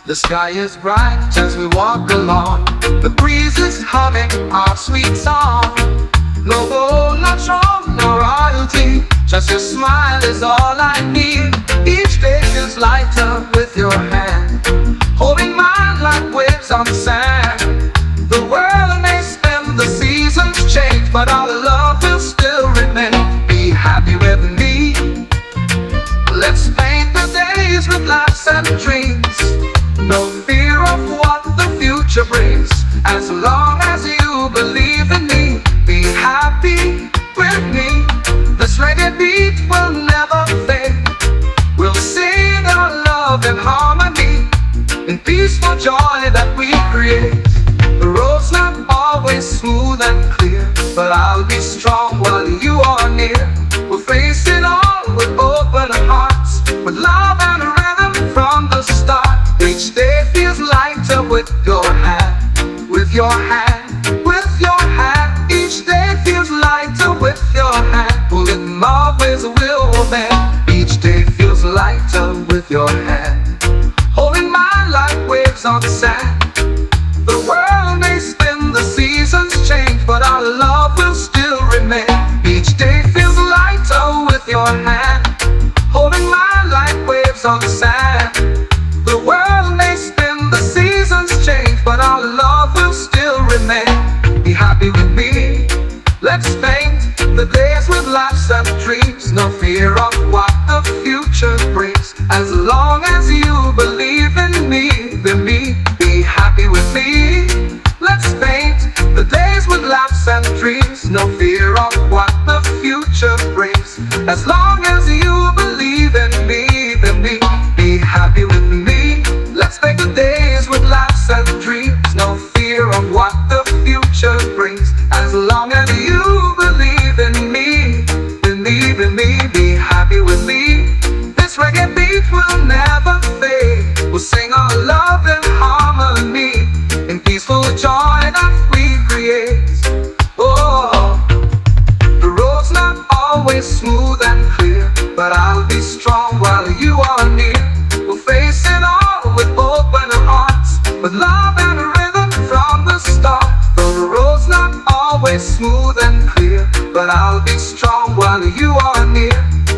The sky is bright as we walk along. The breeze is humming our sweet song. No gold, not strong, no royalty. Just your smile is all I need. Each day feels lighter with your hand, holding mine like waves on sand. The world may spin, the seasons change, but our love will still remain. Be happy with me. Let's paint the days with laughs and dreams. No fear of what the future brings. As long as you believe in me, be happy with me. This reggae beat will never fade. We'll sing our love in harmony, in peaceful joy that we create. The road's not always smooth and clear, but I'll be strong while you are near. We'll face it all with open hearts, with love and rhythm from the start. Each day feels lighter with your hand, with your hand, with your hand. Each day feels lighter with your hand. Pulling my ways will bend. Each day feels lighter with your hand, holding mine like waves on sand. The world may spin, the seasons change, but our love will still remain. Each day feels lighter with your hand, holding mine like waves on sand. The world may spin, the seasons change, but our love will still remain. Be happy with me. Let's paint the days with laughs and dreams. No fear of what the future brings. As long as you believe in me, then be happy with me. Let's paint the days with laughs and dreams. No fear of what the future brings. As long as you believe in me, then be happy with me. Let's make the days with laughs and dreams. No fear of what the future brings. As long as you believe in me, believe in me, be happy with me. This reggae beat will never fade. We'll sing our love in harmony, in peaceful joy that we create. Oh, the road's not always smooth and clear, but I'll be strong while you are near. We'll face it all with open hearts, with love and rhythm from the start. The road's not always smooth and clear, but I'll be strong while you are near.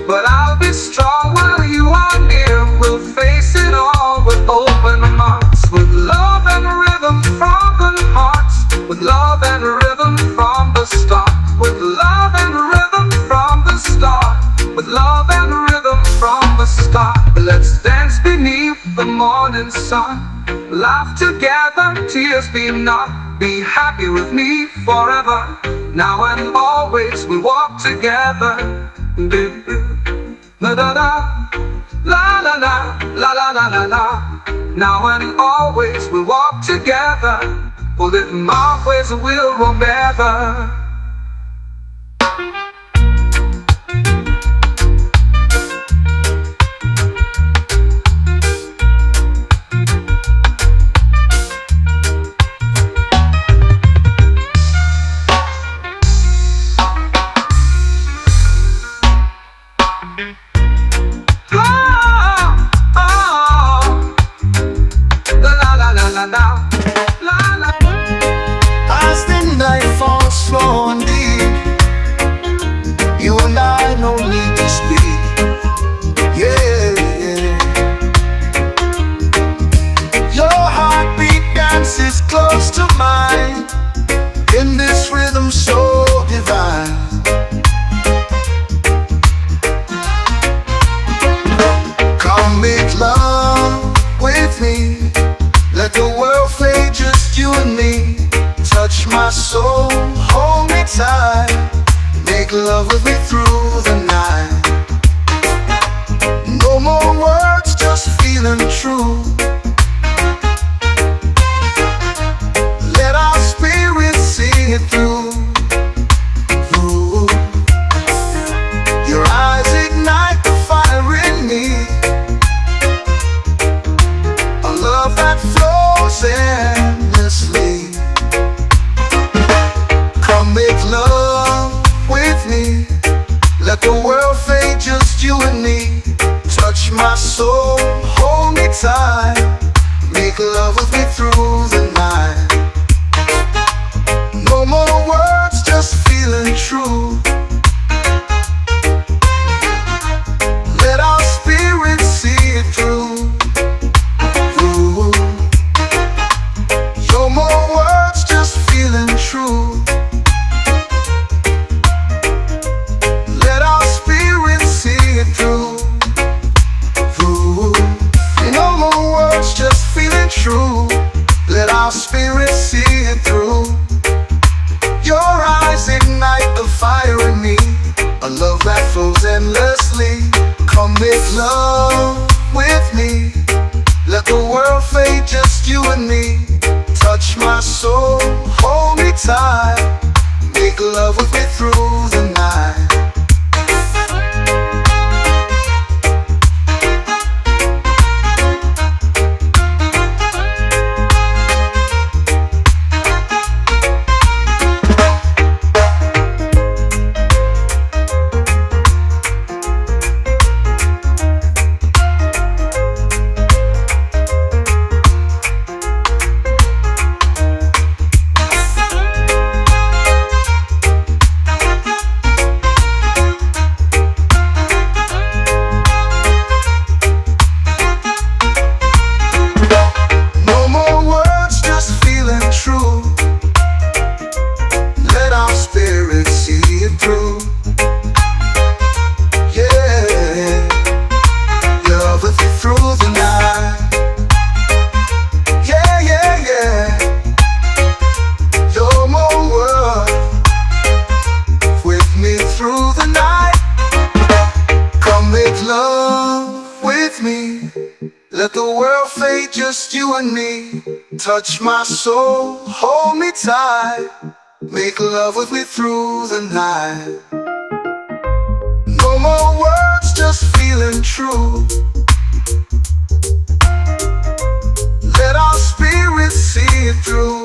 But I'll be strong while you are near. We'll face it all with open hearts, with love and rhythm from the hearts, with love and rhythm from the start, with love and rhythm from the start, with love and rhythm from the start. Let's dance beneath the morning sun, laugh together, tears beam not. Be happy with me forever. Now and always we walk together. La da da, la la la, la la la la la. Now and always we walk together. We'll live my ways and we'll remember. As the night falls slow and deep, you and I no need to speak. Yeah, yeah. Your heartbeat dances close to mine, in this rhythm so divine. Come make love with me. Let the world fade, just you and me. Touch my soul, hold me tight. Make love with me through the night. No more words, just feeling true. Let our spirit Make love with me through the night. No more words, just feeling true. Let our spirit see it through. No more words, just feeling true. Let our spirit see it through. No more words, just feeling true. Let our spirit see it through. Your eyes ignite the fire in me, a love that flows endlessly. Come make love with me. Let the world fade, just you and me. Touch my soul, hold me tight. Make love with me through the night. Let the world fade, just you and me. Touch my soul, hold me tight. Make love with me through the night. No more words, just feeling true. Let our spirit see it through.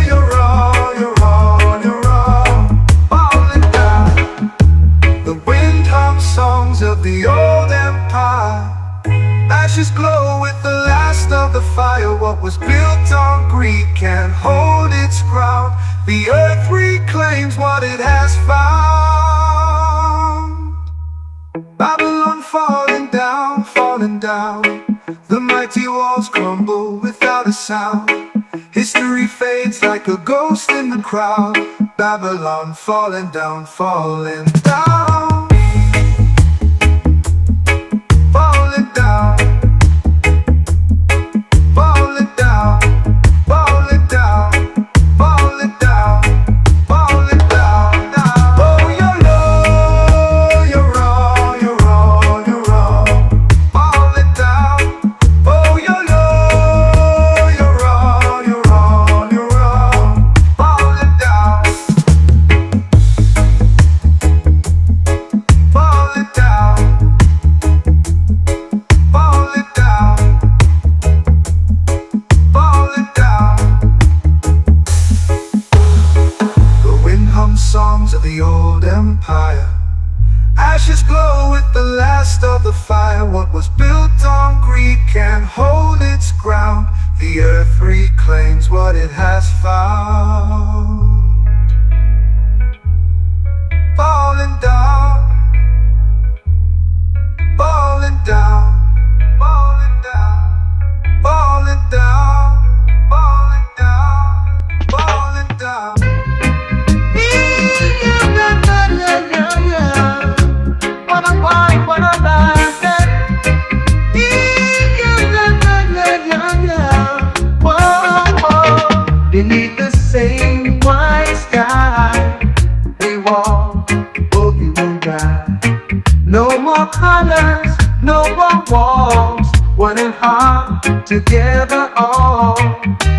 You're all. The earth reclaims what it has found. Babylon falling down, falling down. The mighty walls crumble without a sound. History fades like a ghost in the crowd. Babylon falling down, falling down. Falling down. Falling down. Falling down. Falling down. Falling down. Oh, you're low, you're wrong, you're wrong, you're wrong. Falling down. Oh, you're low, you're wrong, you're wrong, you're wrong. Falling down. Falling down. Falling down. Falling down. The wind hums songs of the old empire. Ashes glow with the last of the fire. What was built on greed can't hold its ground. The earth reclaims what it has found. Falling down. Falling down. Falling down. Falling down. Falling down. Falling down. Beneath the same white sky, they walk, boogie and ride. No more colors, no more walls. One and heart together all.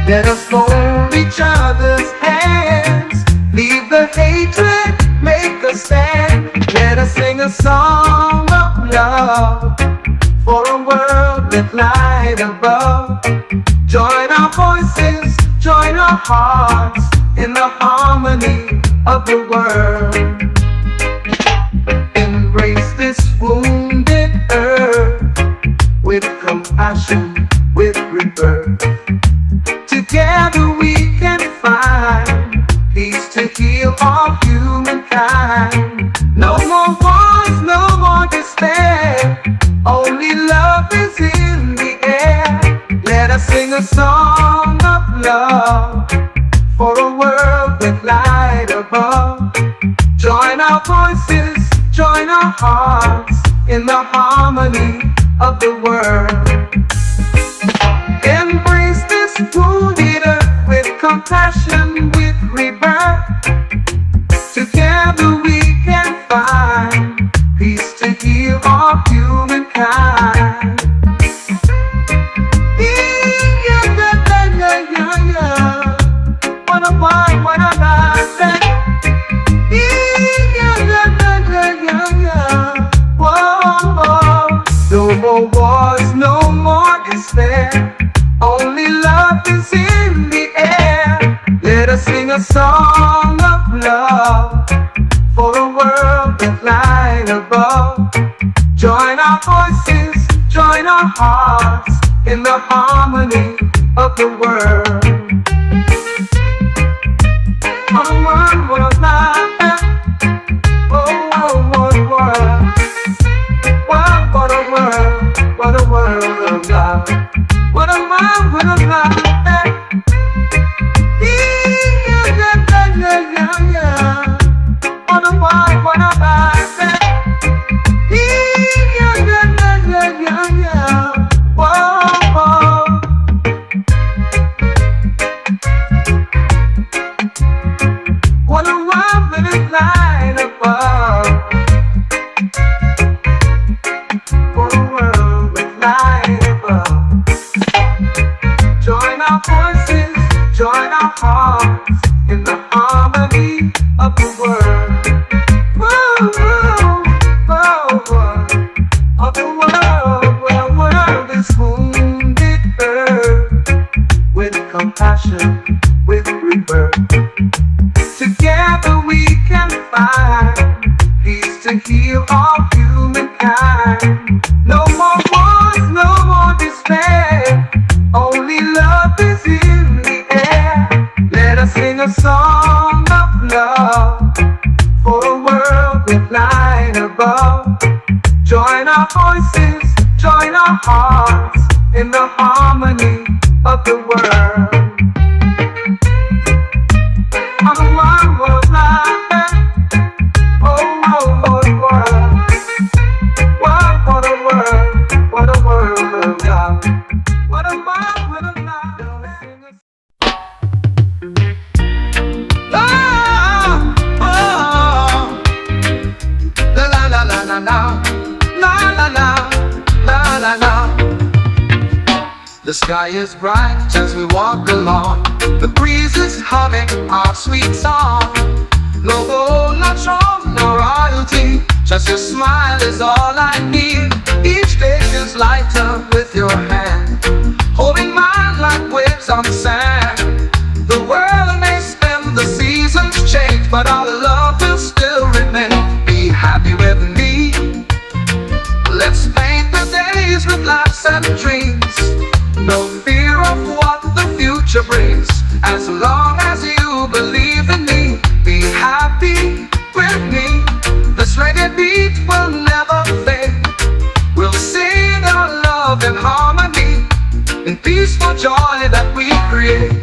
Let us hold each other's hands. Leave the hatred, make a stand. Let us sing a song of love for a world that light above. Join our voices, join our hearts in the harmony of the world. Embrace this wounded earth with compassion, with rebirth. Together we can find peace to heal all humankind. No more wars, no more despair. Only love is in the air. Let us sing a song of love for a world with light above. Join our voices, join our hearts in the harmony of the world. Embrace this wounded earth with compassion, with rebirth. Together we can find peace to heal all humankind. What a wine, what a life. No more wars, no more despair. Only love is in the air. Let us sing a song of love for a world that light above. Join our voices, join our hearts in the harmony of the world. What a world, what a life. Oh, what a world. What a world, what a world of love. What a world, what a love. What a world, what a life. Whoa. What a world with its light above. What a world with light above. Join our voices, join our hearts in the harmony of the world. Of the world, where a world is wounded earth with compassion, with rebirth. Together we can find peace to heal all humankind. No more wars, no more despair. Only love is in the air. Let us sing a song starlit night above. Join our voices, join our hearts in the harmony of the world. On the world life, oh, oh, oh, the world. What a world, what a world of love. What a world with a love. The sky is bright as we walk along. The breeze is humming our sweet song. No gold, no throne, no royalty, just your smile is all I need. Each day feels lighter with your hand, holding mine like waves on sand. The world may spin, the seasons change, but our love will still remain. Be happy with me. Let's paint the days with laughs and dreams. No fear of what the future brings, as long as you believe in me. Be happy with me. This reggae beat will never fade. We'll sing our love in harmony, in peaceful joy that we create.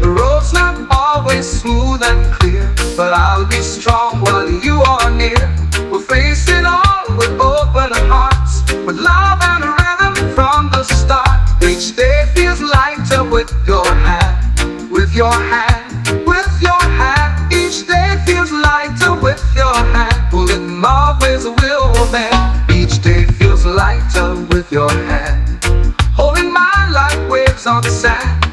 The road's not always smooth and clear, but I'll be strong while you are near. We'll face it all with open hearts, with love and rhythm from the start. Each day feels lighter with your hand, with your hand, with your hand. Each day feels lighter with your hand, pulling my ways will bend. Each day feels lighter with your hand, holding mine like waves on sand.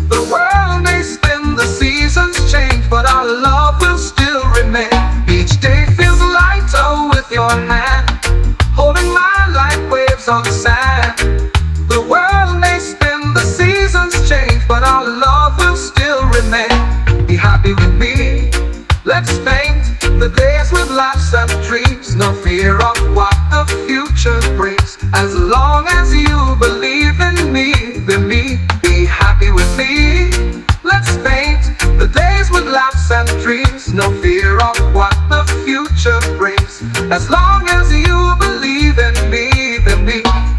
The world may spin, the seasons change, but our love will still remain. Each day feels lighter with your hand, holding mine like waves on sand. The world may spin, the seasons change, but our love will still remain. Be happy with me. Let's paint the days with laughs and dreams. No fear of what the future brings, as long as you believe in me. Be happy with me. Let's paint the days with laughs and dreams. No fear of what the future brings, as long as you believe in me.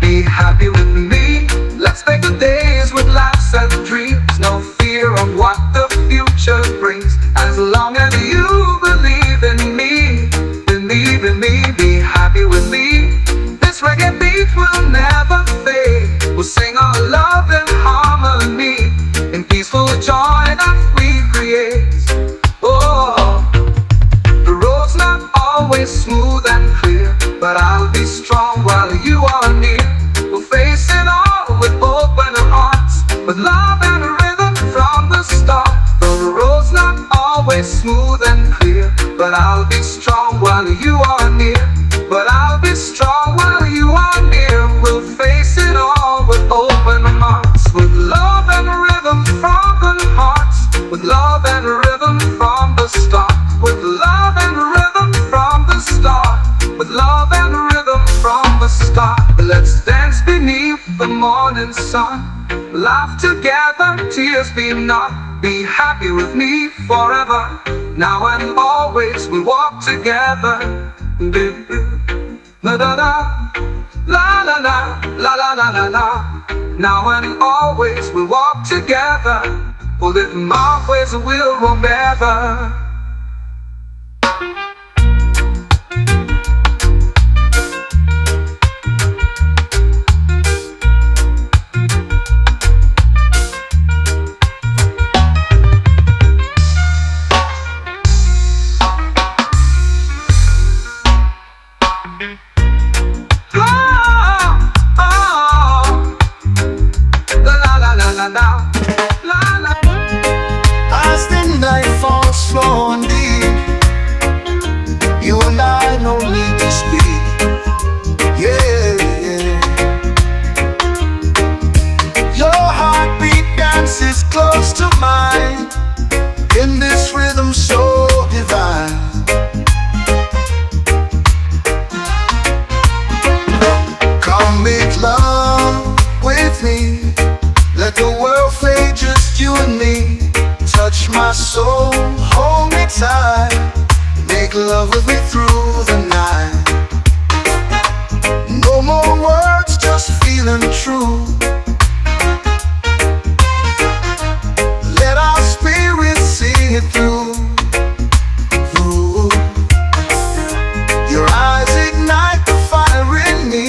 Be happy with me. Let's make the days with laughs and dreams. No fear of what the future brings, as long as you believe in me. Believe in me. Be happy with me. This reggae beat will never fade. We'll sing our love in harmony, in peaceful joy that we create. Oh, the road's not always smooth and clear, but I'll be strong while you are near. We'll face it all with open hearts, with love and rhythm from the start. The road's not always smooth and clear, but I'll be strong while you are near. But I'll be strong while you are near. We'll face it all with open hearts, with love and rhythm from the hearts, with love and rhythm from the start, with love and rhythm from the start, with love and rhythm from the start. Let's dance beneath the morning sun, laugh together, tears be not. Be happy with me forever, now and always we walk together. La da da, la la la, la la la la la. Now and always we walk together. For living my ways will remember. As the night falls slow love with me through the night. No more words, just feeling true. Let our spirits see it through. Ooh. Your eyes ignite the fire in me,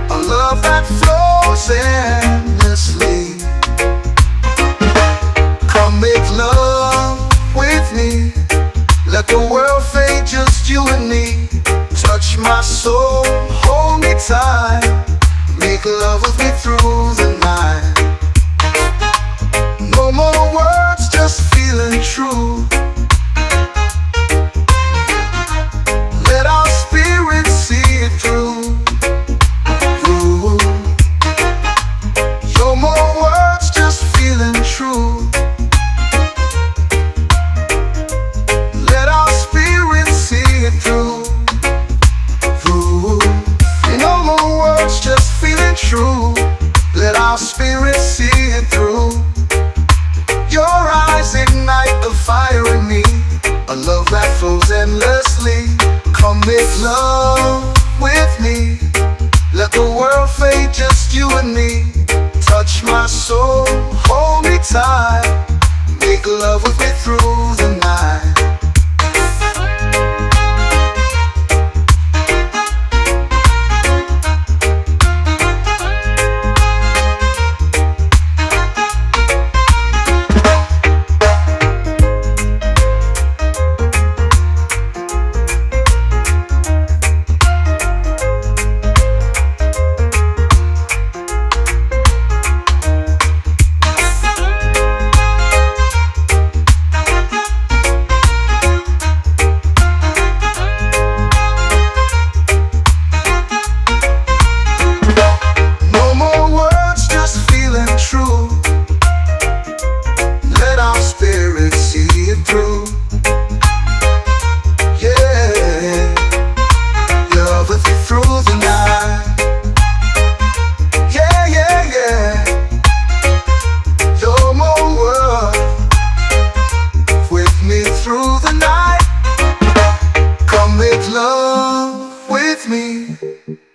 a love that flows endlessly. Come make love with me, let the world fade, just you and me. Touch my soul, hold me tight, make love with me through the night. No more words, just feeling true. Let our spirits see it through. Ooh. No more words, just feeling true. Let our spirits see it through. Ooh. No more words, just feeling true. Let our spirits see it through. Your eyes ignite the fire in me, a love that flows endlessly. Come make love with me, let the world fade, just you and me. Touch my soul, hold me tight, make love with me through the night.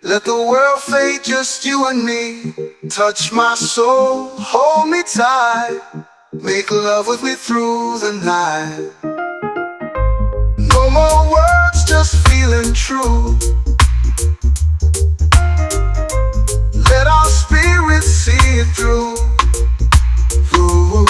Let the world fade, just you and me. Touch my soul, hold me tight, make love with me through the night. No more words, just feeling true. Let our spirits see it through. Ooh.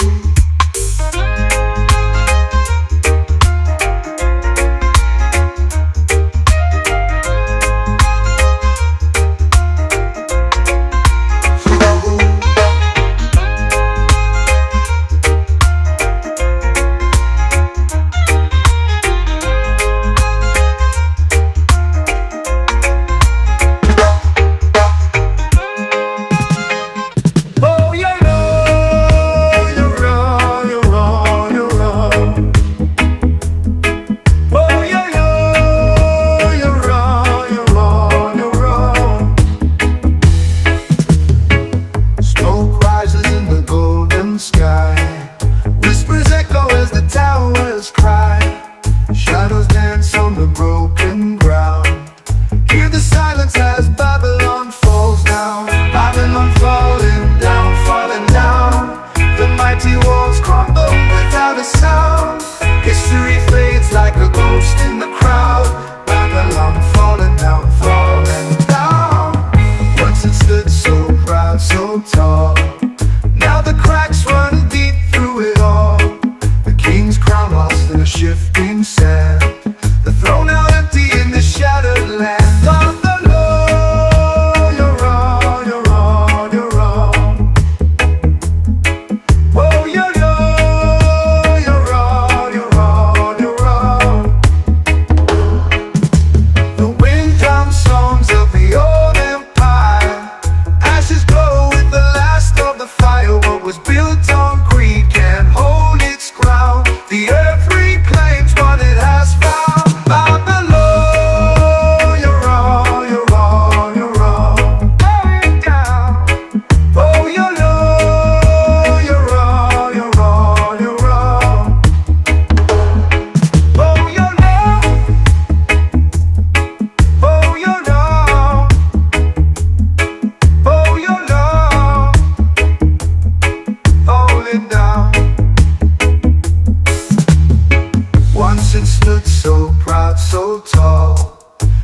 Now the cracks run deep through it all. The king's crown lost in a shifting sand. The throne held stood so proud, so tall.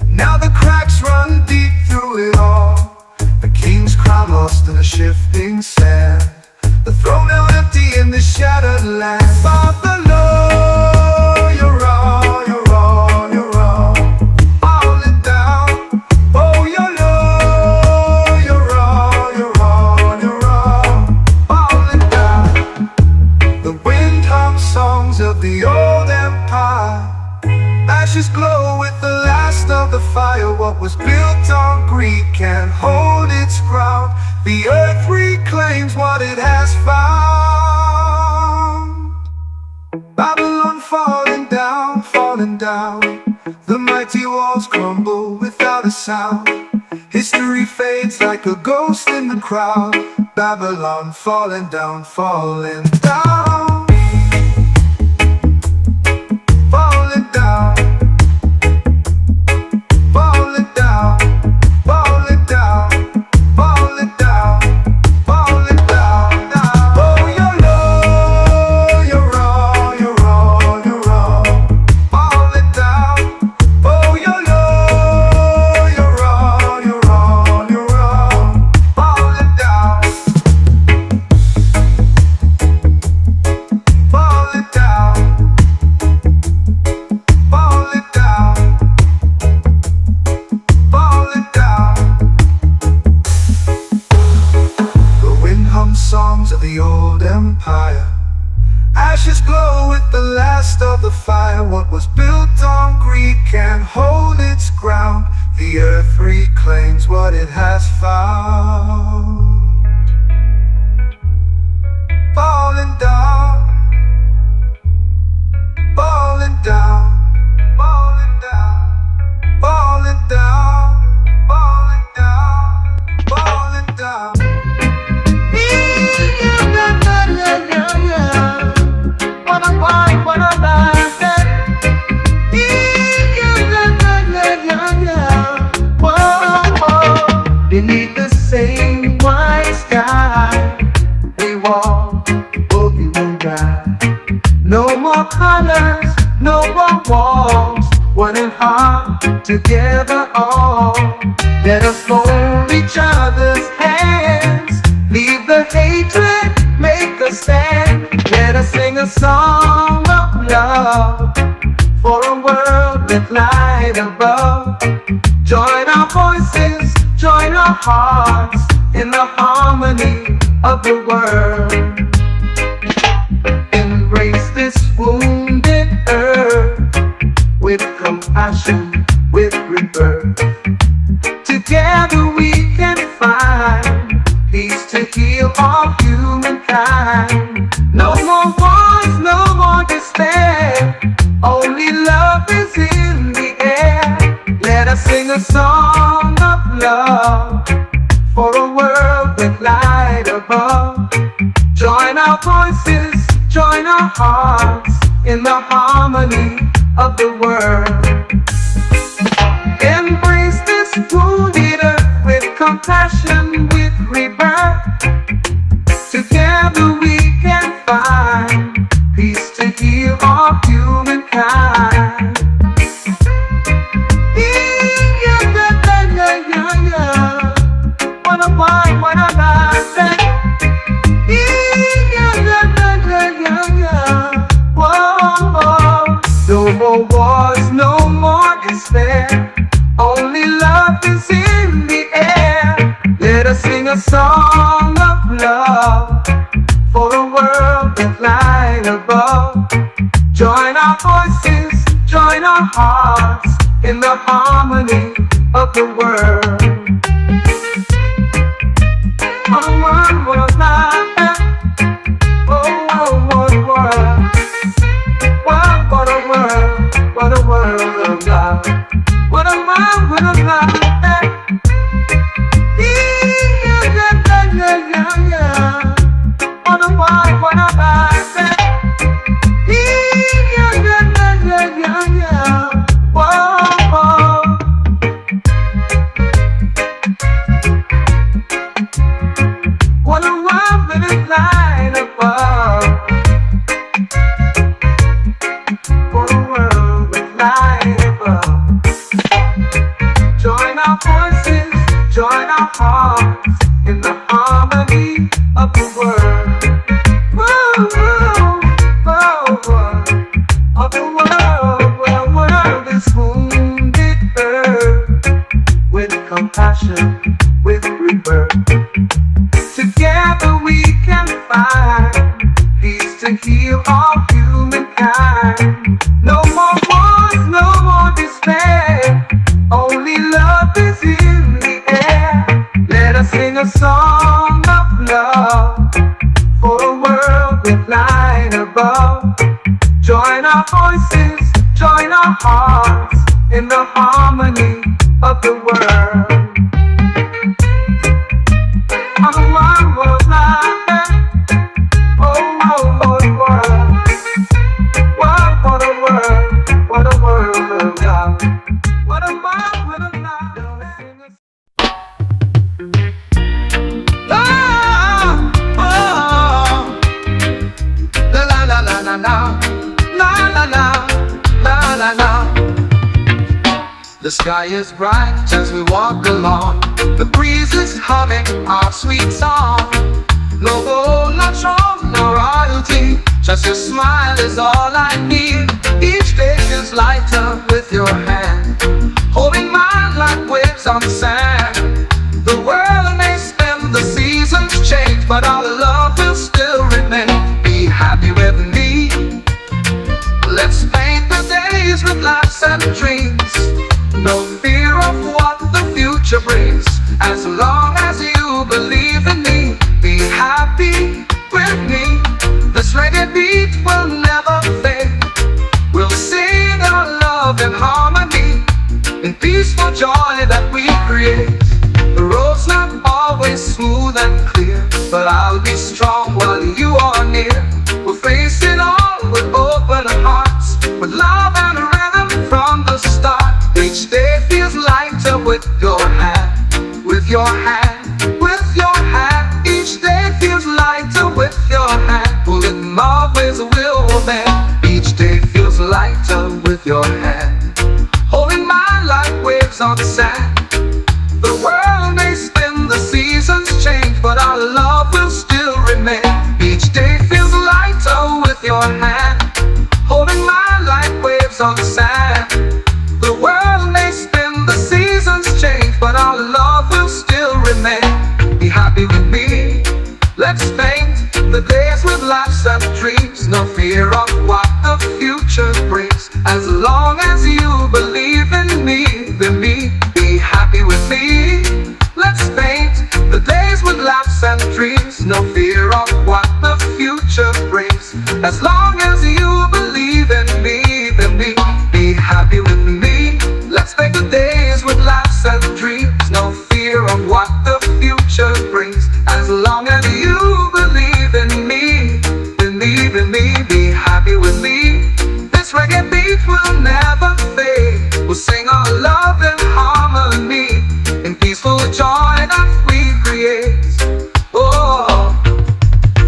Now the cracks run deep through it all. The king's crown lost in the shifting sand. The throne now empty in the shattered land. Babylon, you're wrong, you're wrong, you're wrong. Falling down, oh you're low. You're wrong, you're wrong, you're wrong. Falling down. The wind hums songs of the old empire. Ashes glow with the last of the fire. What was built on greed can't hold its ground. The earth reclaims what it has found. Babylon falling down, falling down. The mighty walls crumble without a sound. History fades like a ghost in the crowd. Babylon falling down, falling down. Falling down. Falling down. Falling down. Falling down. Falling down. Oh, you're low. You're wrong. You're wrong. You're wrong. Falling down. Oh, you're low. You're wrong. You're wrong. You're wrong. Falling down. Falling down. Falling down. Falling down. The wind hums songs of the old empire. Ashes glow with the last of the fire. What was built on greed can't hold its ground. The earth reclaims what it has found. Falling down. Falling down. Falling down. Falling down. Falling down. Falling down. Beneath the same white sky, they walk, boogie will ride. No more colors, no more walls. One and heart, together all. Let us hold each other's hands. Leave the hatred, make a stand. Let us sing a song of love for a world with light above. Join our voices, join our hearts in the harmony of the world. Embrace this wounded earth with compassion, with rebirth. Together we can find peace to heal all humankind. No more wars, no more despair. Only love is in the air. Let us sing a song of love for a world with light above. Join our voices, join our hearts in the harmony of the world. Embrace this wounded earth with compassion, with rebirth. Together we can find peace to heal all humankind. No more wars, no more despair. Only love is in the air. Let us sing a song of love for a world with light above. Join our voices, join our hearts in the harmony of the world. What a world, what a life. Oh, what a world. What a world, what a world of love. What a world, what a love. What a world, what a life. What a world with its light above. For the world. our voices, join our hearts in the harmony of the world. Whoa, whoa, whoa, whoa. Of the world, where world is wounded earth, with compassion, with rebirth. Together we can find peace to heal all humankind. No more wars, no more despair. Only love is in the air. Let us sing a song of love for a world with light above. Join our voices, join our hearts in the harmony of the world. The sky is bright as we walk along. The breeze is humming our sweet song. No gold, no throne, no royalty. Just your smile is all I need. Each day feels lighter with your hand, holding mine like waves on the sand. The world may spin, the seasons change, but our love will still remain. Be happy with me. Let's paint the days with laughs and dreams. No fear of what the future brings. As long as you believe in me, be happy with me. This reggae beat will never fade. We'll sing our love in harmony, in peaceful joy that we create. The road's not always smooth and clear, but I'll be strong while you are near. We'll face it all with open hearts, with love and rhythm from the start. Each day feels lighter with your hand, with your hand, with your hand. Each day feels lighter with your hand. Pulling always will bend. Each day feels lighter with your hand, holding mine like waves on the sand. The world may spin, the seasons change, but our love will still remain. Each day feels lighter with your hand, holding mine like waves on the sand. The world may spin, the seasons change, but our love will still remain. Be happy with me. Let's paint the days with laughs and dreams. No fear of what the future brings. As long as you believe in me, then be happy with me. Let's paint the days with laughs and dreams. No fear of what the future brings. As long as you believe in me, then be happy with me. Let's make the days with laughs and dreams. No fear of what the future brings. As long as you believe in me, believe in me, be happy with me. This reggae beat will never fade. We'll sing our love in harmony, in peaceful joy that we create. Oh,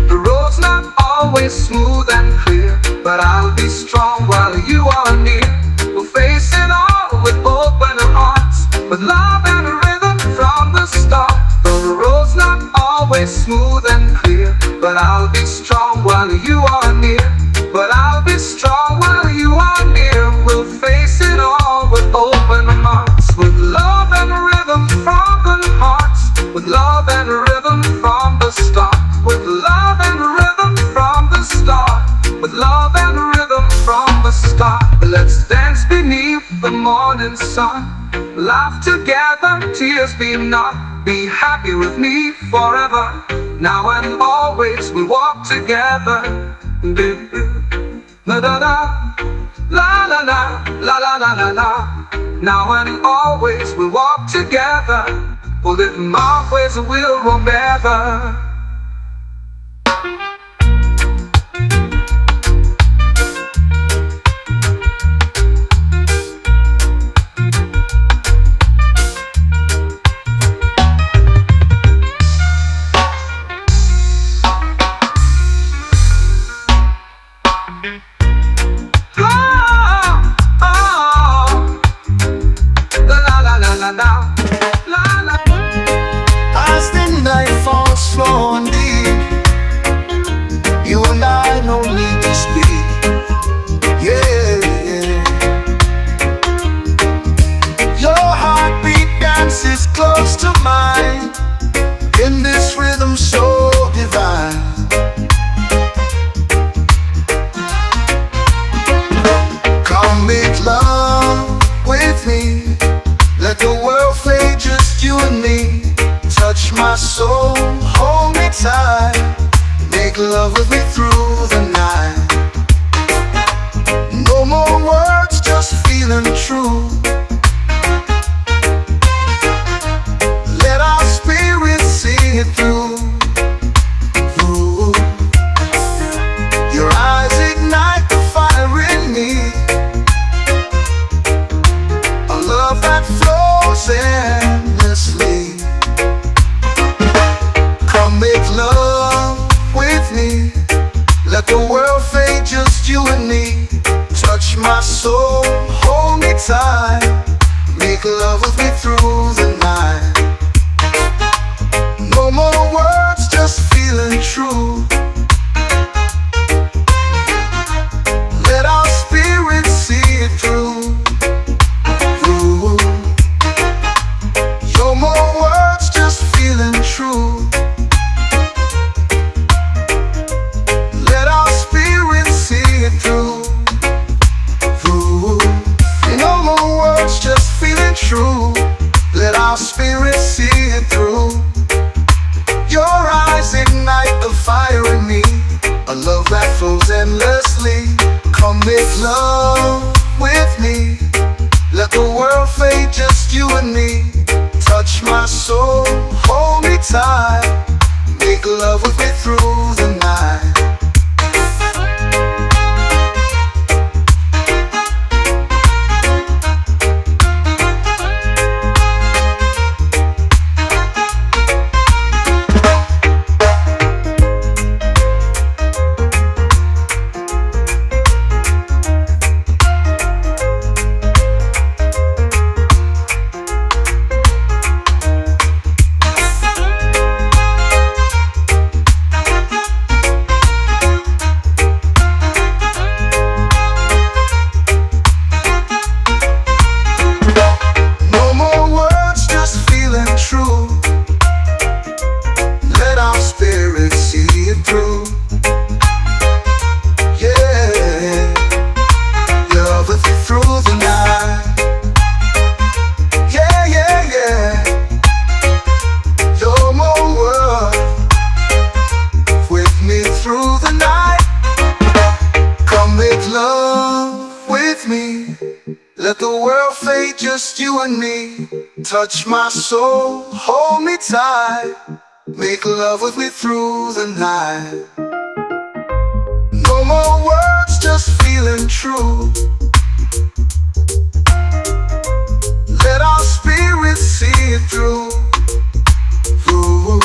the road's not always smooth and clear, but I'll be strong while you are near. We'll face it all with open hearts, with love and rhythm from the start. The road's not always smooth and clear, but I'll be strong while you are near. But I'll be strong while you are near. We'll face it all with open hearts, with love and rhythm from the hearts, with love and rhythm from the start, with love and rhythm from the start, with love and rhythm from the start. Let's dance beneath the morning sun, laugh together, tears be not. Be happy with me forever. Now and always we walk together. La da da, la la la, la la la la la. Now and always we walk together. We'll live in my ways and we'll remember. love with me through the night. No more words, just feeling true. Let our spirits see it through. Ooh. Your eyes ignite the fire in me, a love that flows endlessly. Come make love with me, let the world fade, just you and me. Touch my soul, hold me tight, make love with me through the night. No more words, just feeling true. Let our spirits see it through. Ooh. No more words, just feeling true. Let our spirits see it through. Ooh. No more words, just feeling true. Let our spirits see it through. Your eyes ignite the fire in me, a love that flows endlessly. Come make love with me, let the world fade, just you and me. Touch my soul, hold me tight, make love with me through the night. Let the world fade, just you and me. Touch my soul, hold me tight, make love with me through the night. No more words, just feeling true. Let our spirits see it through. Ooh.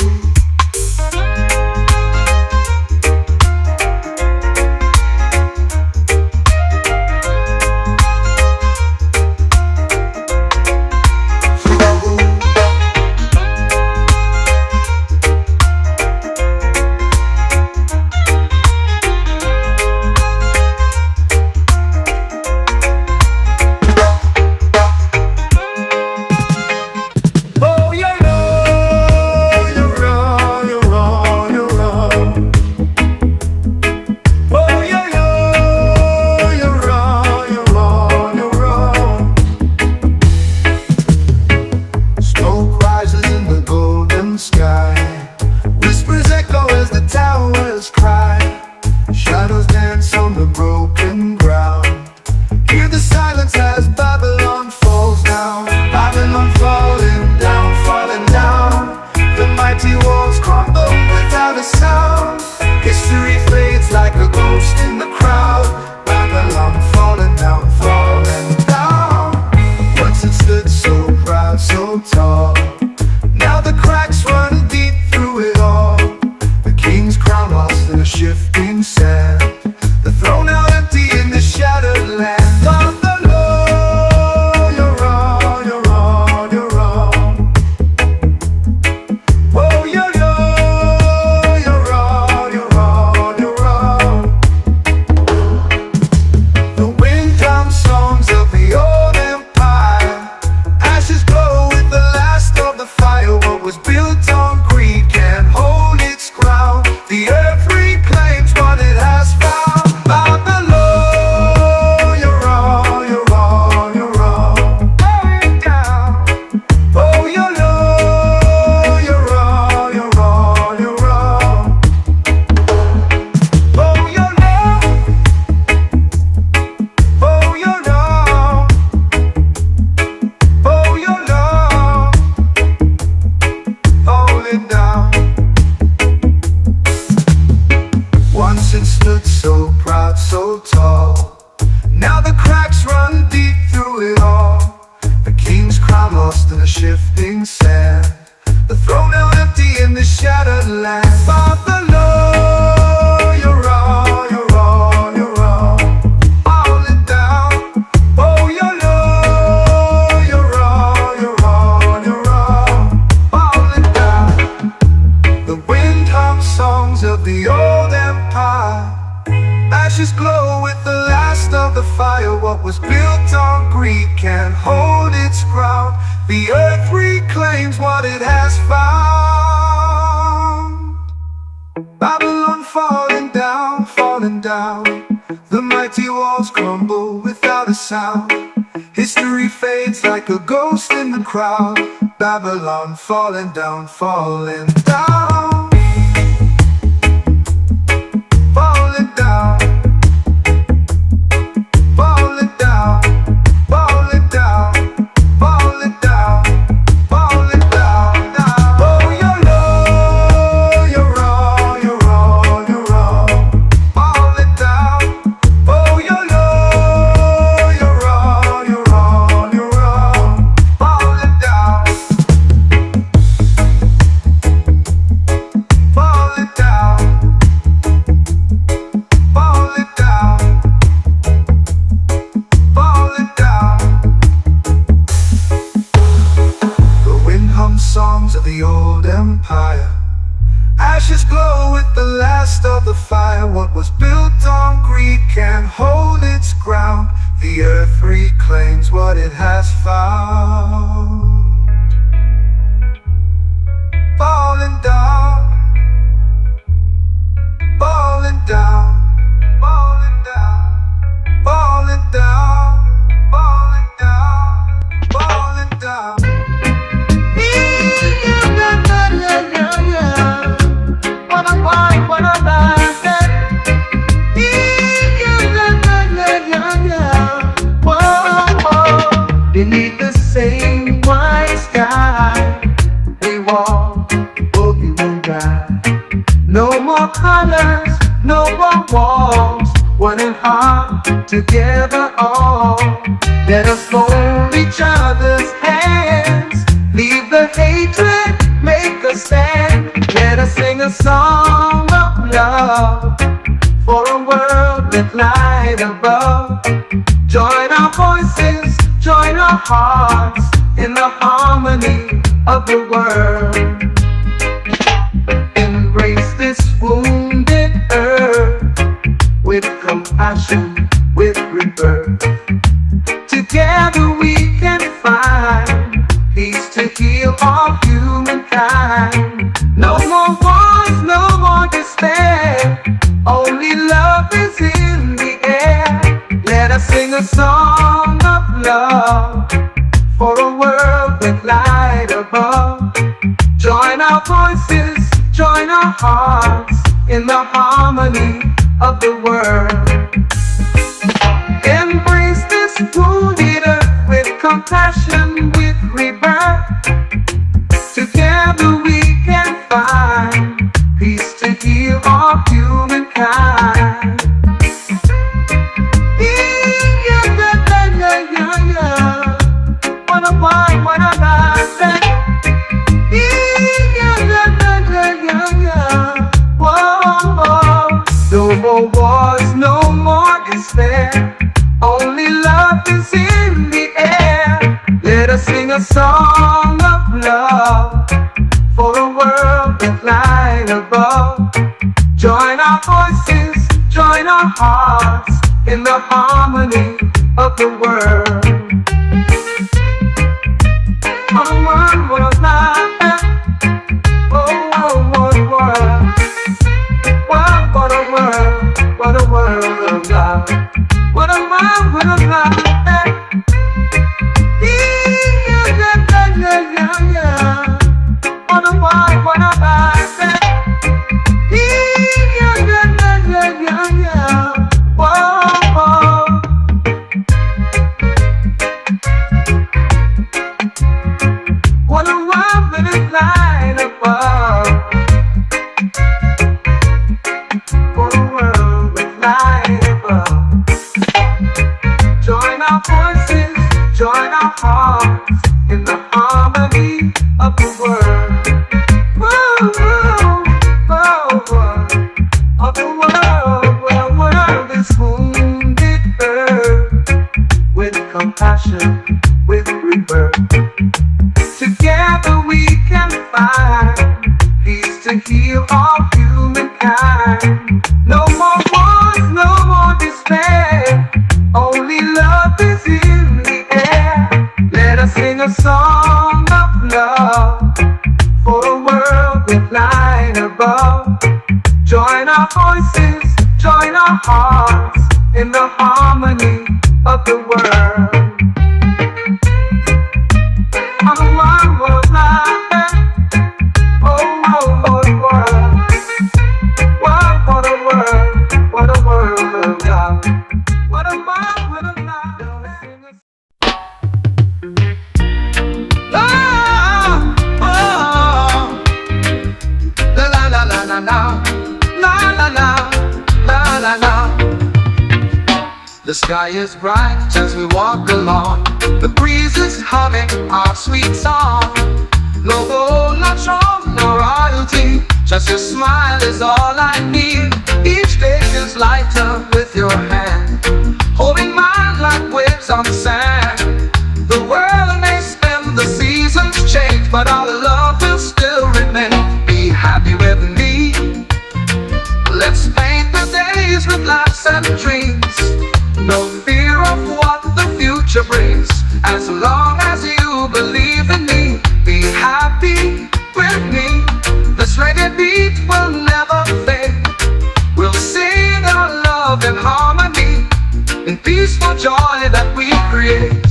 lost in a shifting sand. The throne now empty in the shattered land. Father, Lord, you're all, you're all, you're all. Falling down. Oh, you're Lord, you're all, you're all, you're all. Falling down. The wind hums songs of the old empire. Ashes glow with the last of the fire. What was built on greed can't hold its ground. The earth reclaims what it has found. Babylon falling down, falling down. The mighty walls crumble without a sound. History fades like a ghost in the crowd. Babylon falling down, falling down. Falling down. Falling down. Falling down. Falling down. Falling down. Oh, you're low. You're all. You're all. You're all. Falling down. Oh, you're low. You're all. You're all. You're all. Falling down. Falling down. Falling down. Falling down. The wind hums songs of the old empire. Ashes glow with the last of the fire. What was built on greed can't hold its ground. The earth reclaims what it has found. Falling down. Falling down. Falling down. Falling down. Falling down. Falling down. Beneath the same white sky, we walk, boogie will ride. No more colors, no more walls. One and heart, together all. Let us hold each other's hands. Leave the hatred, make a stand. Let us sing a song of love for a world with light above. Join our voices, join our hearts in the harmony of the world. Embrace this wounded earth with compassion, with rebirth. Together we can find peace to heal all humankind. No more wars, no more despair. Only love is in the air. Let us sing a song of love for a world with light above. Join our voices, join our hearts in the harmony of the world. Embrace this wounded earth with compassion, with rebirth. Together we can find peace to heal all humankind. No more wars, no more despair. Only love is in the air. Let us sing a song of love for a world with light above. Join our voices, join our hearts in the harmony of the world. What a world, what a life. Oh, what a world. What a world, what a world of love. What a world, what a love. What a world, what a life. What a world with a light above. For a world with light above. Join our voices, join our hearts in the heart. compassion with rebirth. Together we can find peace to heal all humankind. No more wars, no more despair. Only love is in the air. Let us sing a song of love for a world with light above. Join our voices, join our hearts in the harmony of the world. One world life. Oh, oh, oh, the world. What a world, what a world of love. What a world, what a love. Oh, oh, la la la la la la, la la la, la la la. The sky is bright as we walk along. The breeze is humming our sweet song. No gold, no throne, no royalty. Just your smile is all I need. Each day feels lighter with your hand, holding mine like waves on sand. The world may spin, the seasons change, but our love will still remain. Be happy with me. Let's paint the days with laughs and dreams. No fear of what the future brings. As long as you believe in me, be happy with me. This reggae beat will never fade. We'll sing our love in harmony, in peaceful joy that we create.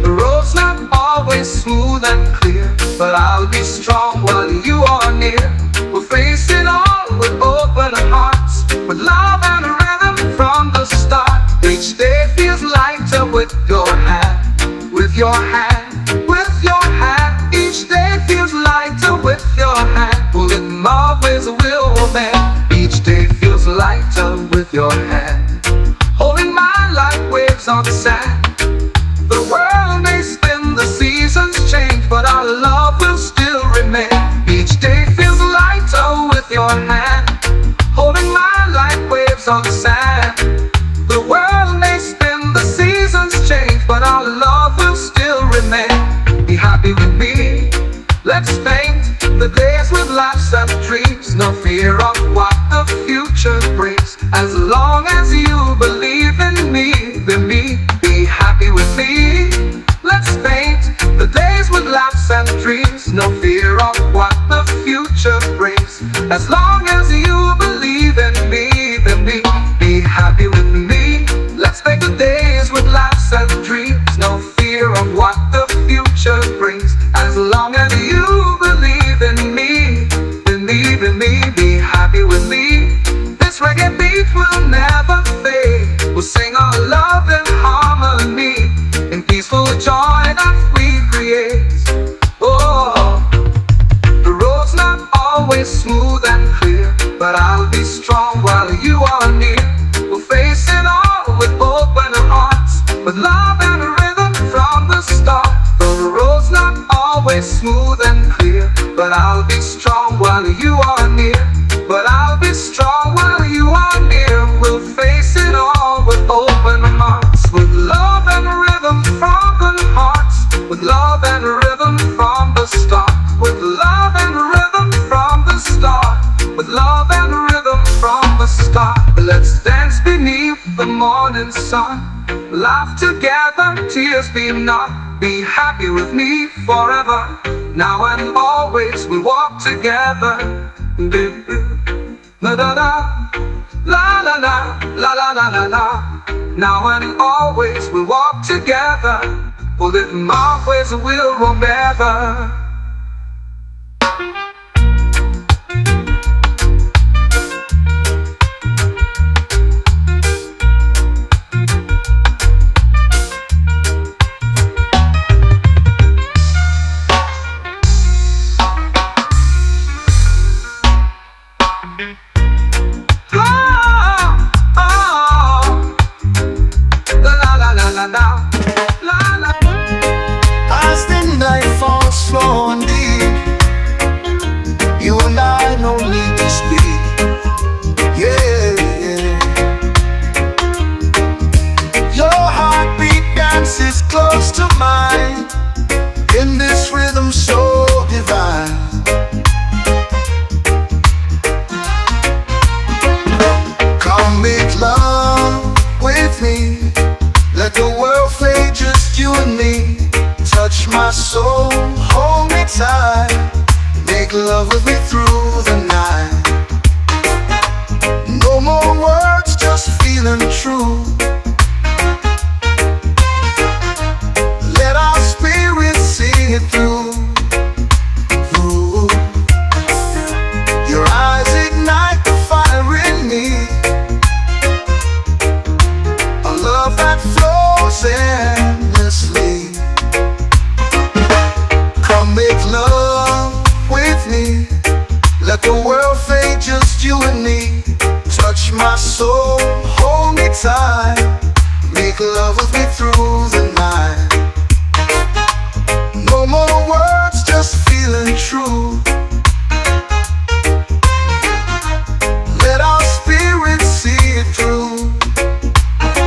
The road's not always smooth and clear, but I'll be strong while you are near. We'll face it all with open hearts, with love and rhythm from the start. Each day feels lighter with your hand, with your hand, with your hand. Each day feels lighter with your hand. Pulling my ways will obey. Each day feels lighter with your hand, holding mine like waves on sand. The world may spin, the seasons change, but our love will still remain. Each day feels lighter with your hand, holding mine like waves on sand. The world may spin, the seasons change, but our love will still remain. Be happy with me. Let's paint the days with laughs and dreams. No fear of what the future brings. As long as you believe in me, then be happy with me. Let's paint the days with laughs and dreams. No fear of what the future brings. As long as you believe in me, then be happy with me. Let's paint the days with laughs and dreams. No fear of what the future brings. As long as you believe in me, believe in me, be happy with me. This reggae beat will never fade. We'll sing our love in harmony, in peaceful joy that we create. Oh, the road's not always smooth and clear, but I'll be strong while you are near. We'll face it all with open hearts, with love and rhythm from the start. The road's not always smooth and clear, but I'll be strong while you are near. But I'll be strong while you are near. We'll face it all with open hearts, with love and rhythm from the hearts, with love and rhythm from the start, with love and rhythm from the start, with love and rhythm from the start. Let's dance beneath the morning sun, laugh together, tears be not. Be happy with me forever. Now and always we walk together. La da da, la la la, la la la la la. Now and always we walk together. For if my ways will remember. As the night falls slow and deep, you and I no need to speak. Yeah, yeah. Your heartbeat dances close to mine, in this rhythm so divine. Come make love with me, let the world fade, just you and me. Touch my soul, hold me tight, make love with me through the night. No more words, just feeling true. Let our spirits sing it through. Through. Your eyes ignite the fire in me, a love that flows endlessly. Come make love with me, let the world fade, just you and me. Touch my soul, hold me tight, make love with me through the night. No more words, just feeling true. Let our spirits see it through.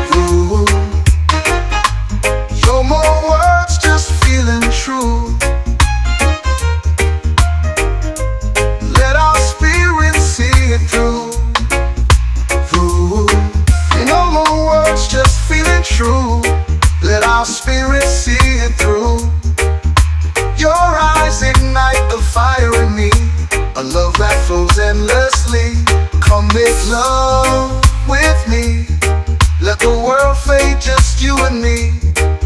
Through. No more words, just feeling true. Let our spirits see it through. Through. No more words, just feeling true. Let our spirits see it through. Your eyes ignite the fire in me, a love that flows endlessly. Come make love with me, let the world fade, just you and me.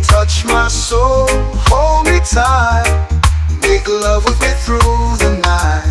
Touch my soul, hold me tight, make love with me through the night.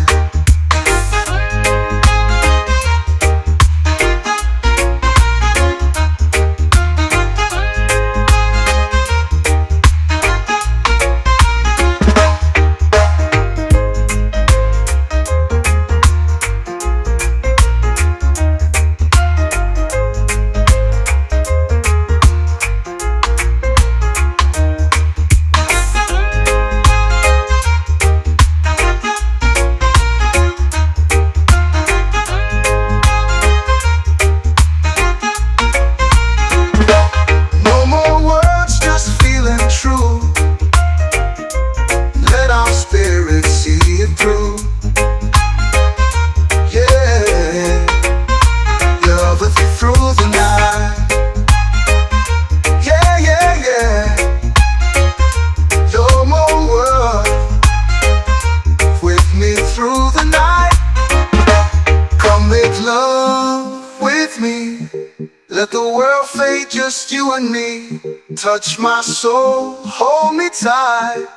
Touch my soul, hold me tight,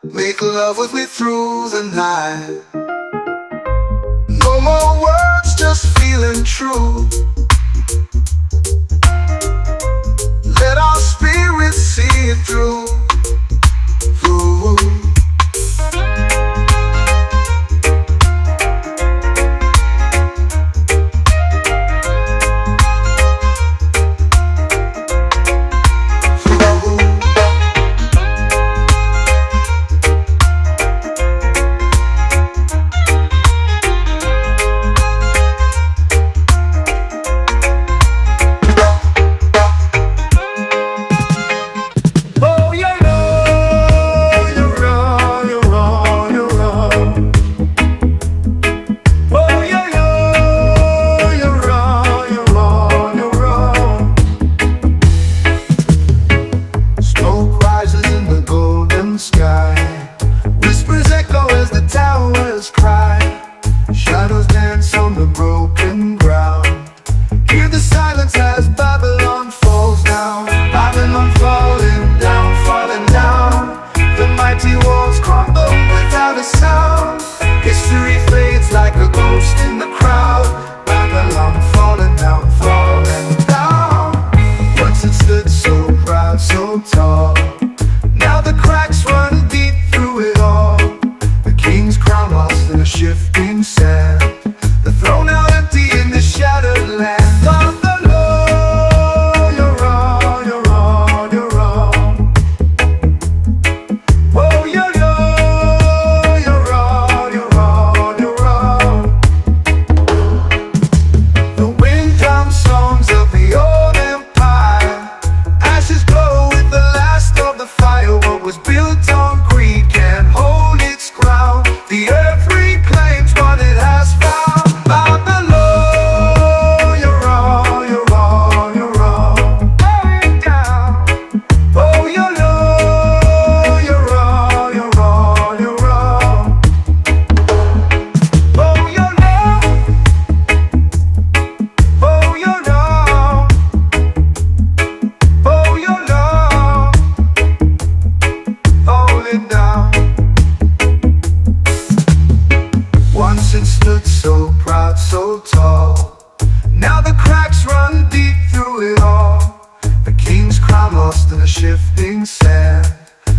make love with me through the night. No more words, just feeling true. Let our spirits see it through. Through.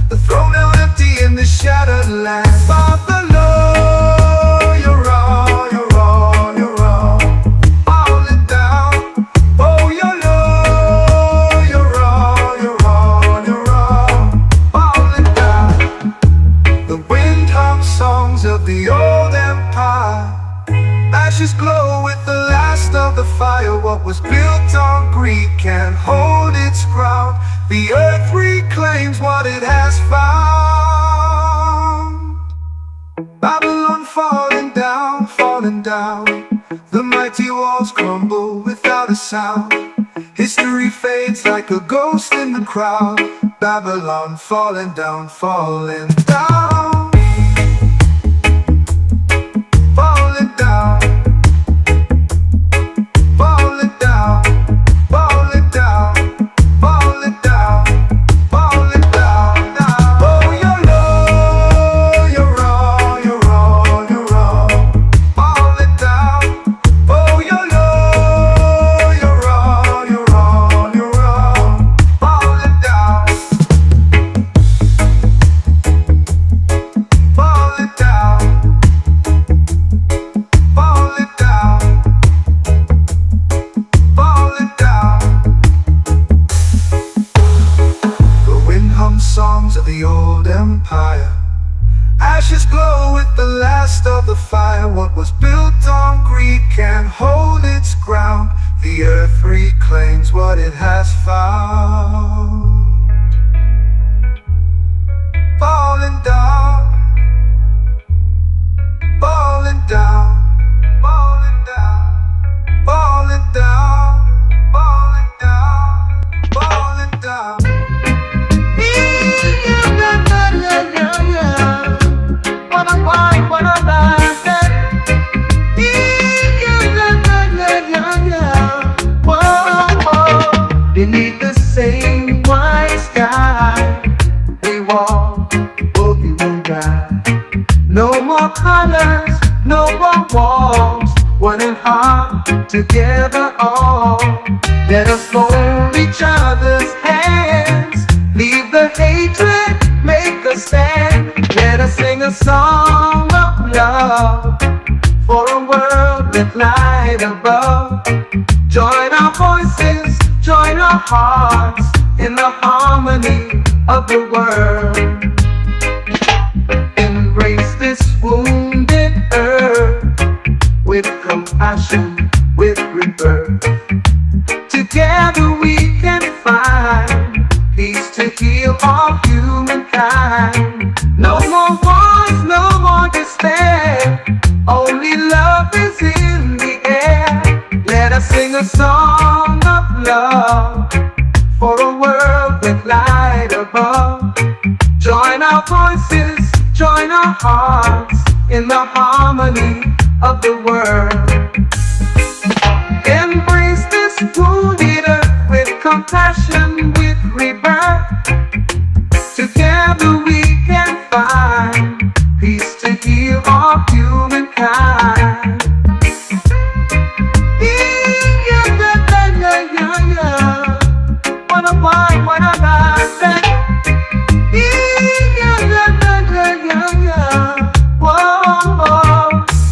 The throne held empty in the shattered land. Babylon, you're all, you're all, you're all. Falling down. Oh, you're low, you're all, you're all, you're all. Falling down. The wind hums songs of the old empire. Ashes glow with the last of the fire. What was built on greed can't hold its ground. The earth reclaims what it has found. Babylon falling down, falling down. The mighty walls crumble without a sound. History fades like a ghost in the crowd. Babylon falling down, falling down. Falling down. Falling down. Falling down. Falling down. Falling down. Oh, you're low. You're all, you're all, you're all. Falling down. Oh, you're low. You're all, you're all, you're all. Falling down. Falling down. Falling down. Falling down. The wind hums songs of the old empire. Ashes glow with the last of the fire. What was built on greed can't hold its ground. The earth reclaims what it has found. Falling down. Falling down. Falling down. Falling down. Falling down. Falling down. Beneath the same white sky, we walk, boogie and ride. No more colors, no more walls. One and heart, together all. Let us hold each other's hands. Leave the hatred, make a stand. Let us sing a song of love for a world with light above. Join our voices, join our hearts in the harmony of the world. Embrace this wounded earth with compassion, with rebirth. Together we can find peace to heal all humankind. No more wars, no more despair. Only love is in the air. Let us sing a song of love for a world with light above. Join our voices, join our hearts in the harmony of the world. Embrace this wounded earth with compassion, with rebirth. Together we can find peace to heal all humankind.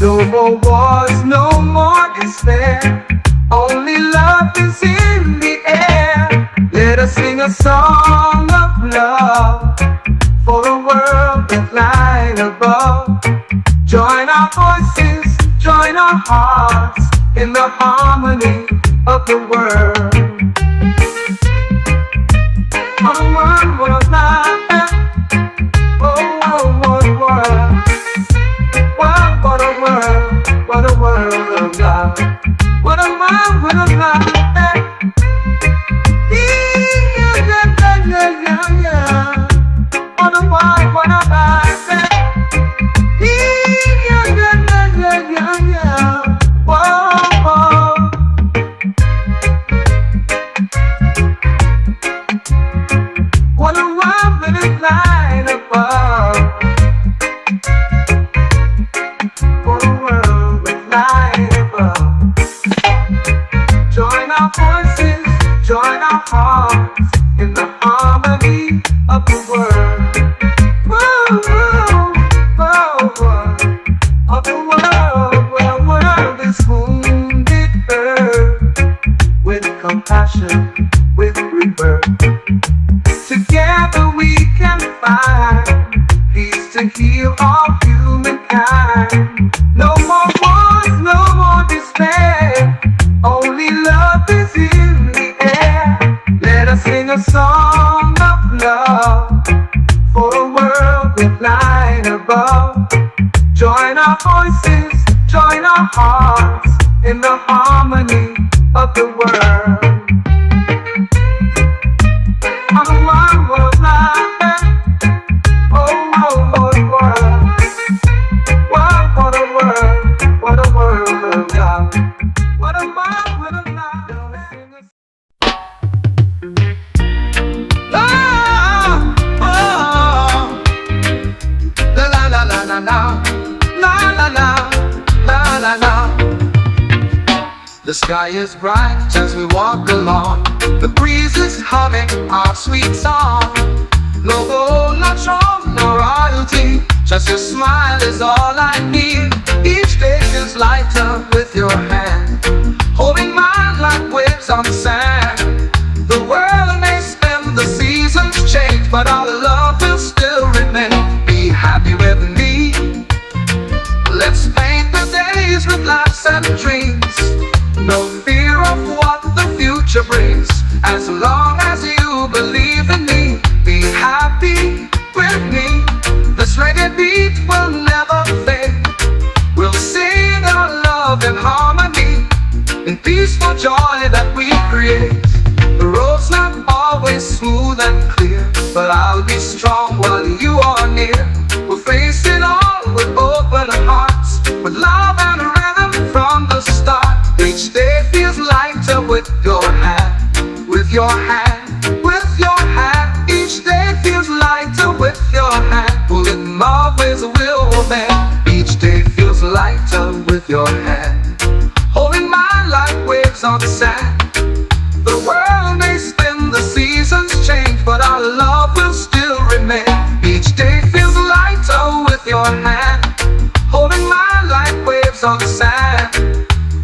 No more wars, no more despair. Only love is in the air. Let us sing a song of love for a world with light above. Join our voices, join our hearts in the harmony of the world. What a world, what a life. Oh, what a world. What a world, what a world of love. What a world, what a love. What a world, what a life. What a world with its light above. For a world with light above. Join our voices, join our hearts in the harmony of the world. song of love for a world with light above. Join our voices, join our hearts in the harmony of the world. On a one world line, oh, oh, oh, the world. What a world, what a world of love. What a world with a light. Oh, oh, la la la la la la, la la la, la la la. The sky is bright as we walk along. The breeze is humming our sweet song. No gold, no throne, no royalty. Just your smile is all I need. Each day feels lighter with your hand, holding mine like waves on sand. The world may spin, the seasons change, but our love will still remain. Be happy with me. Let's paint the days with laughs and dreams. No fear of what the future brings. As long as you believe in me, be happy with me. This reggae beat will never fade. We'll sing our love in harmony, in peaceful joy that we create. The road's not always smooth and clear, but I'll be strong while you are near. We'll face it all with open hearts, with love and rhythm from the start. Each day feels lighter with your hand, with your hand, with your hand. Each day feels lighter with your hand. Pull it my ways, will obey. Each day feels lighter with your hand, holding mine like waves on sand. The world may spin, the seasons change, but our love will still remain. Each day feels lighter with your hand, holding mine like waves on sand.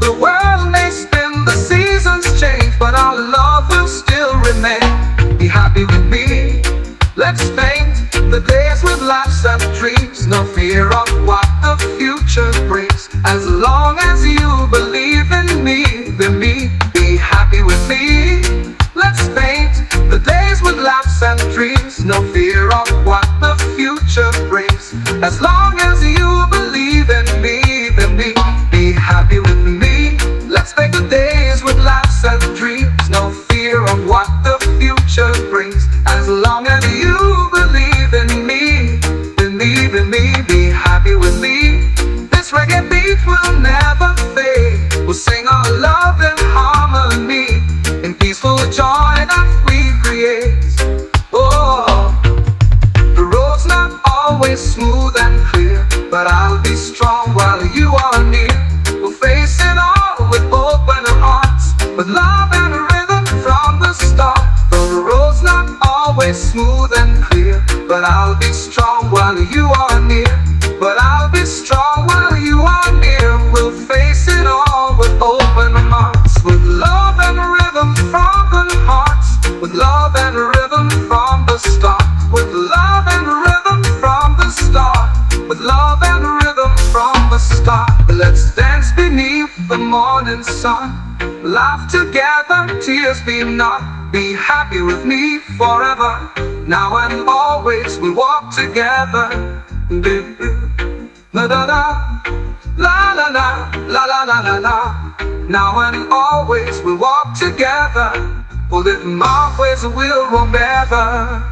The world may spin, the seasons change, but our love will still remain. Be happy with me. Let's paint the days with laughs and dreams. No fear of what the future brings. As long as you believe in me, then be happy with me. Let's paint the days with laughs and dreams. No fear of what the future brings. As long as you believe in me, then be happy with me. Let's paint the days with laughs and dreams. No fear of what the future brings. As long as you believe in me, believe in me, be happy with me. This reggae beat will never fade. We'll sing our love in harmony, in peaceful joy that we create. Oh, the road's not always smooth and clear, but I'll be strong while you are near. We'll face it all with open hearts, with love and rhythm from the start. The road's not always smooth and clear, but I'll be strong while you are near. But I'll be strong while you are near. We'll face it all with open hearts, with love and rhythm from the hearts, with love and rhythm from the start, with love and rhythm from the start, with love and rhythm from the start. Let's dance beneath the morning sun, laugh together, tears be not. Be happy with me forever. Now and always we walk together. La da da, la la la, la la la la la. Now and always we walk together. We'll live in my ways and we'll remember.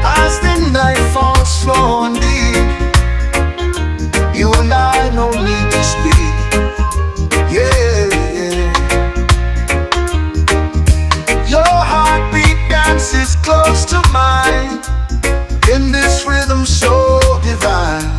As the night falls slow and deep, you and I no need to speak. Yeah, yeah. Your heartbeat dances close to mine, in this rhythm so divine.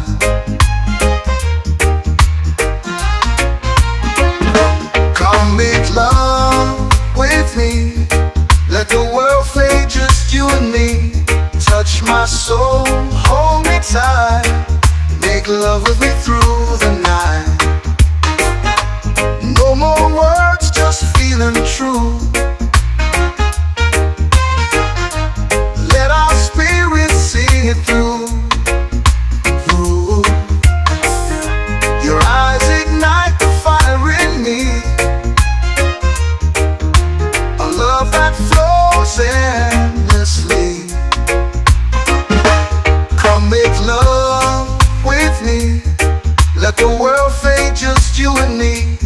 tight. Make love with me through the night. No more words, just feeling true. Let our spirits see it through. Your eyes ignite the fire in me, a love that flows endlessly. Come make love with me. Let the world fade, just you and me.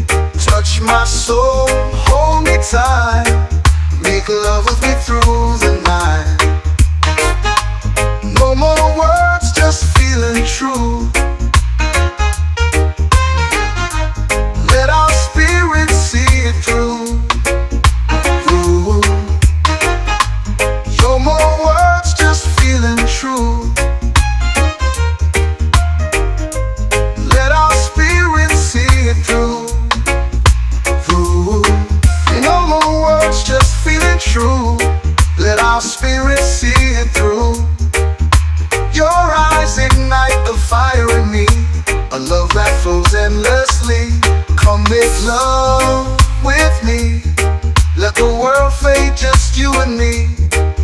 Touch my soul, hold me tight. Make love with me through the night. No more words, just feeling true. Let our spirits see it through. No more words, just feeling true. Let our spirits see it through. No more words, just feeling true. Let our spirits see it through. Your eyes ignite the fire in me, a love that flows endlessly. Come make love with me. Let the world fade, just you and me.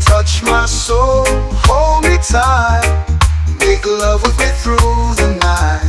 Touch my soul, hold me tight. Make love with me through the night.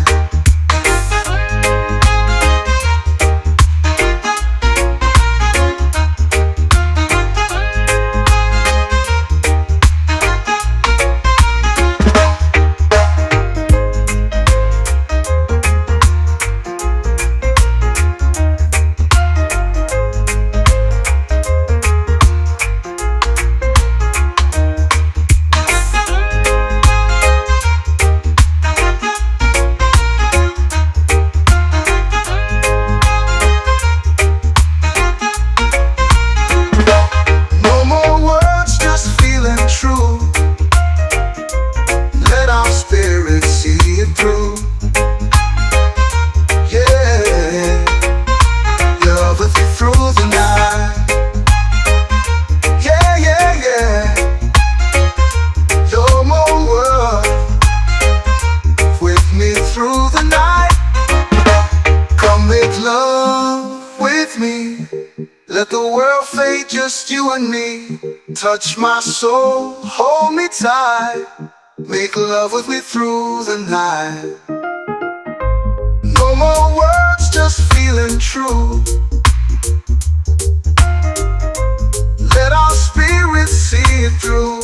Touch my soul, hold me tight. Make love with me through the night. No more words, just feeling true. Let our spirits see it through.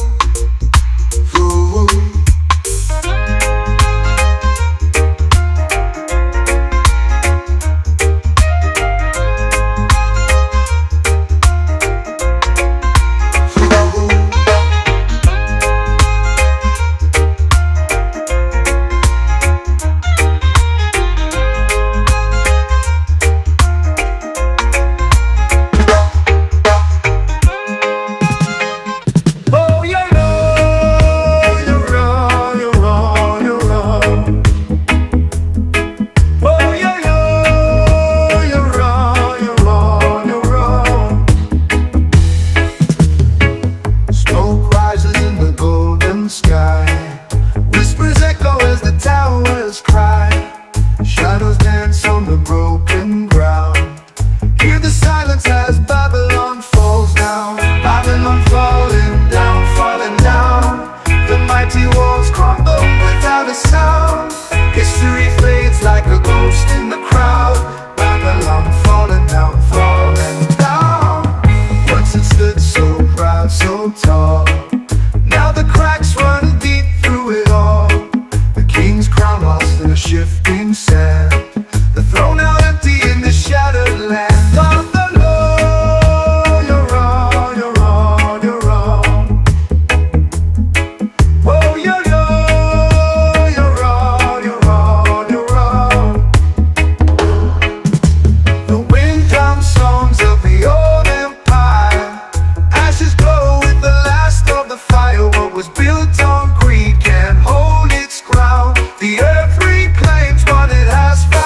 The earth reclaims what it has found.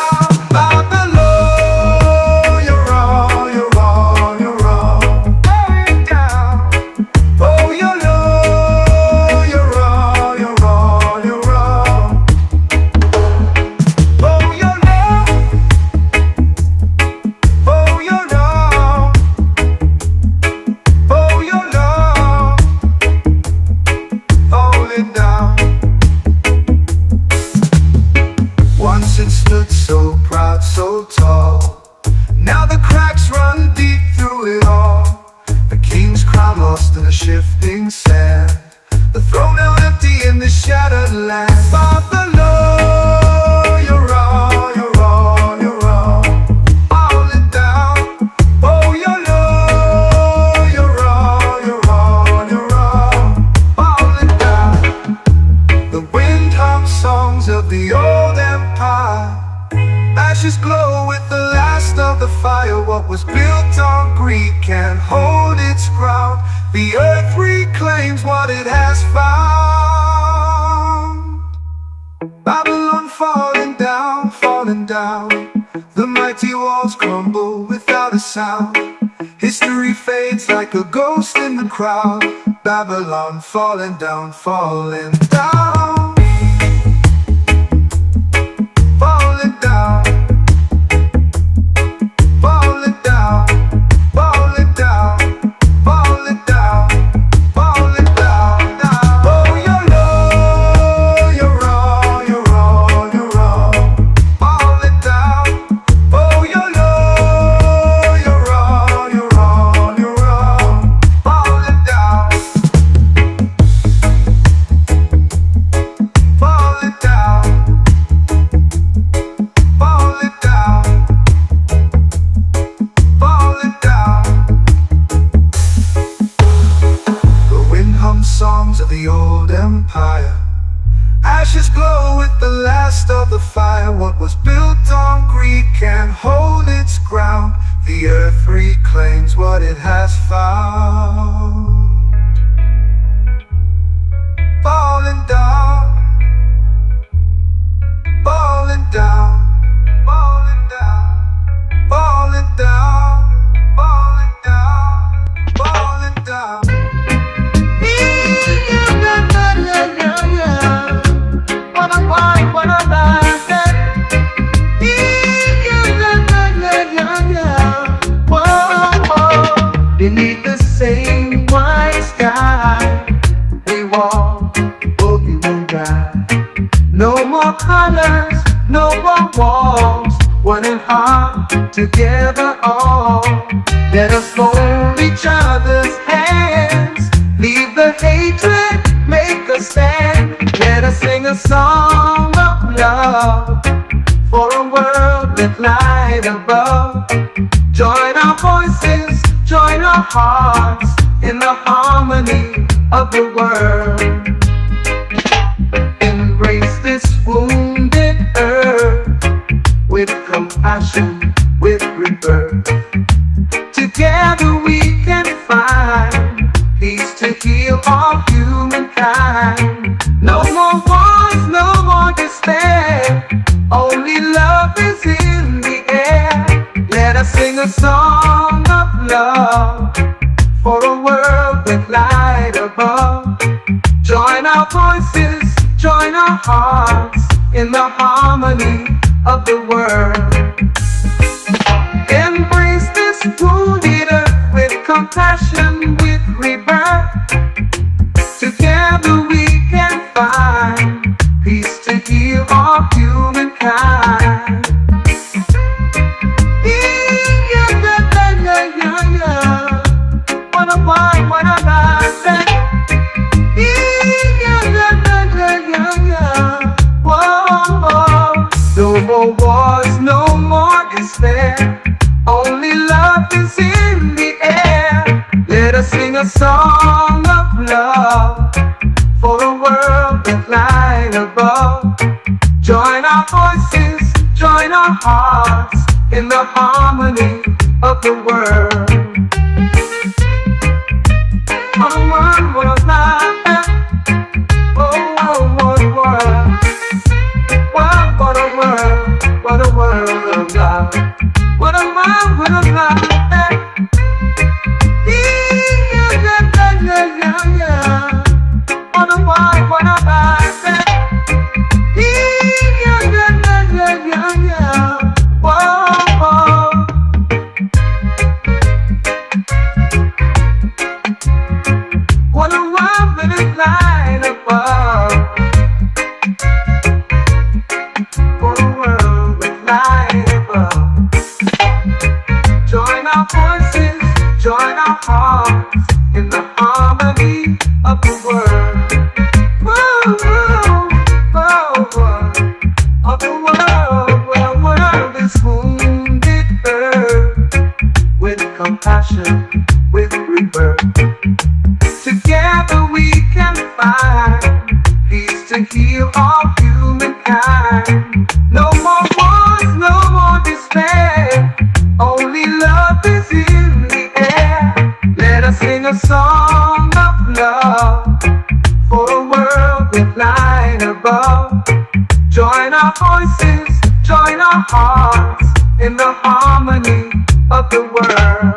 shifting sand. The throne now empty in the shattered land. Father, Lord, you're all, you're all, you're all. Falling down, oh, you're low, you're all, you're all, you're all. Falling down. The wind hums songs of the old empire. Ashes glow with the last of the fire. What was built on greed can't hold its ground. The earth reclaims what it has found. Babylon falling down, falling down. The mighty walls crumble without a sound. History fades like a ghost in the crowd. Babylon falling down, falling down. Falling down. Falling down. Falling down. Falling down. Falling down. Oh, you're low. You're all. You're all. You're all. Falling down. Oh, you're low. You're all. You're all. You're all. Falling down. Falling down. Falling down. Falling down. The wind hums songs of the old empire. Ashes glow with the last of the fire. What was built on greed can't hold its ground. The earth reclaims what it has found. Falling down. Falling down. Falling down. Falling down. Falling down. Falling down. Beneath the same white sky, we walk, boogie and ride. No more colors, no more walls. One and heart, together all. Let us hold each other's hands. Leave the hatred, make a stand. Let us sing a song of love for a world with light above. Join our voices, join our hearts in the harmony of the world. Embrace this wounded earth with compassion, with rebirth. Together we can find peace to heal all humankind. No more wars, no more despair. Only love is in the air. Let us sing a song of love for a world with light above. Join our voices, join our hearts in the harmony of the world. Embrace this wounded earth with compassion, with rebirth. Together we can find peace to heal all humankind. What a wine, what a life. No more wars, no more despair. Only love is in the air. Let us sing a song of love for a world with light above. Join our voices, join our hearts in the harmony of the world. What a world, what a life. Oh, what a world. What a world, what a world of love. What a world, what a love. What a world, what a life. What a world with a light above. For a world with light above. Join our voices, join our hearts in the harmony of the world where world is wounded, hurt, with compassion, with rebirth. Together we can find peace to heal all humankind. No more wars, no more despair. Only love is in the air. Let us sing a song of love for a world with light above. Join our voices, join our hearts in the harmony of the world.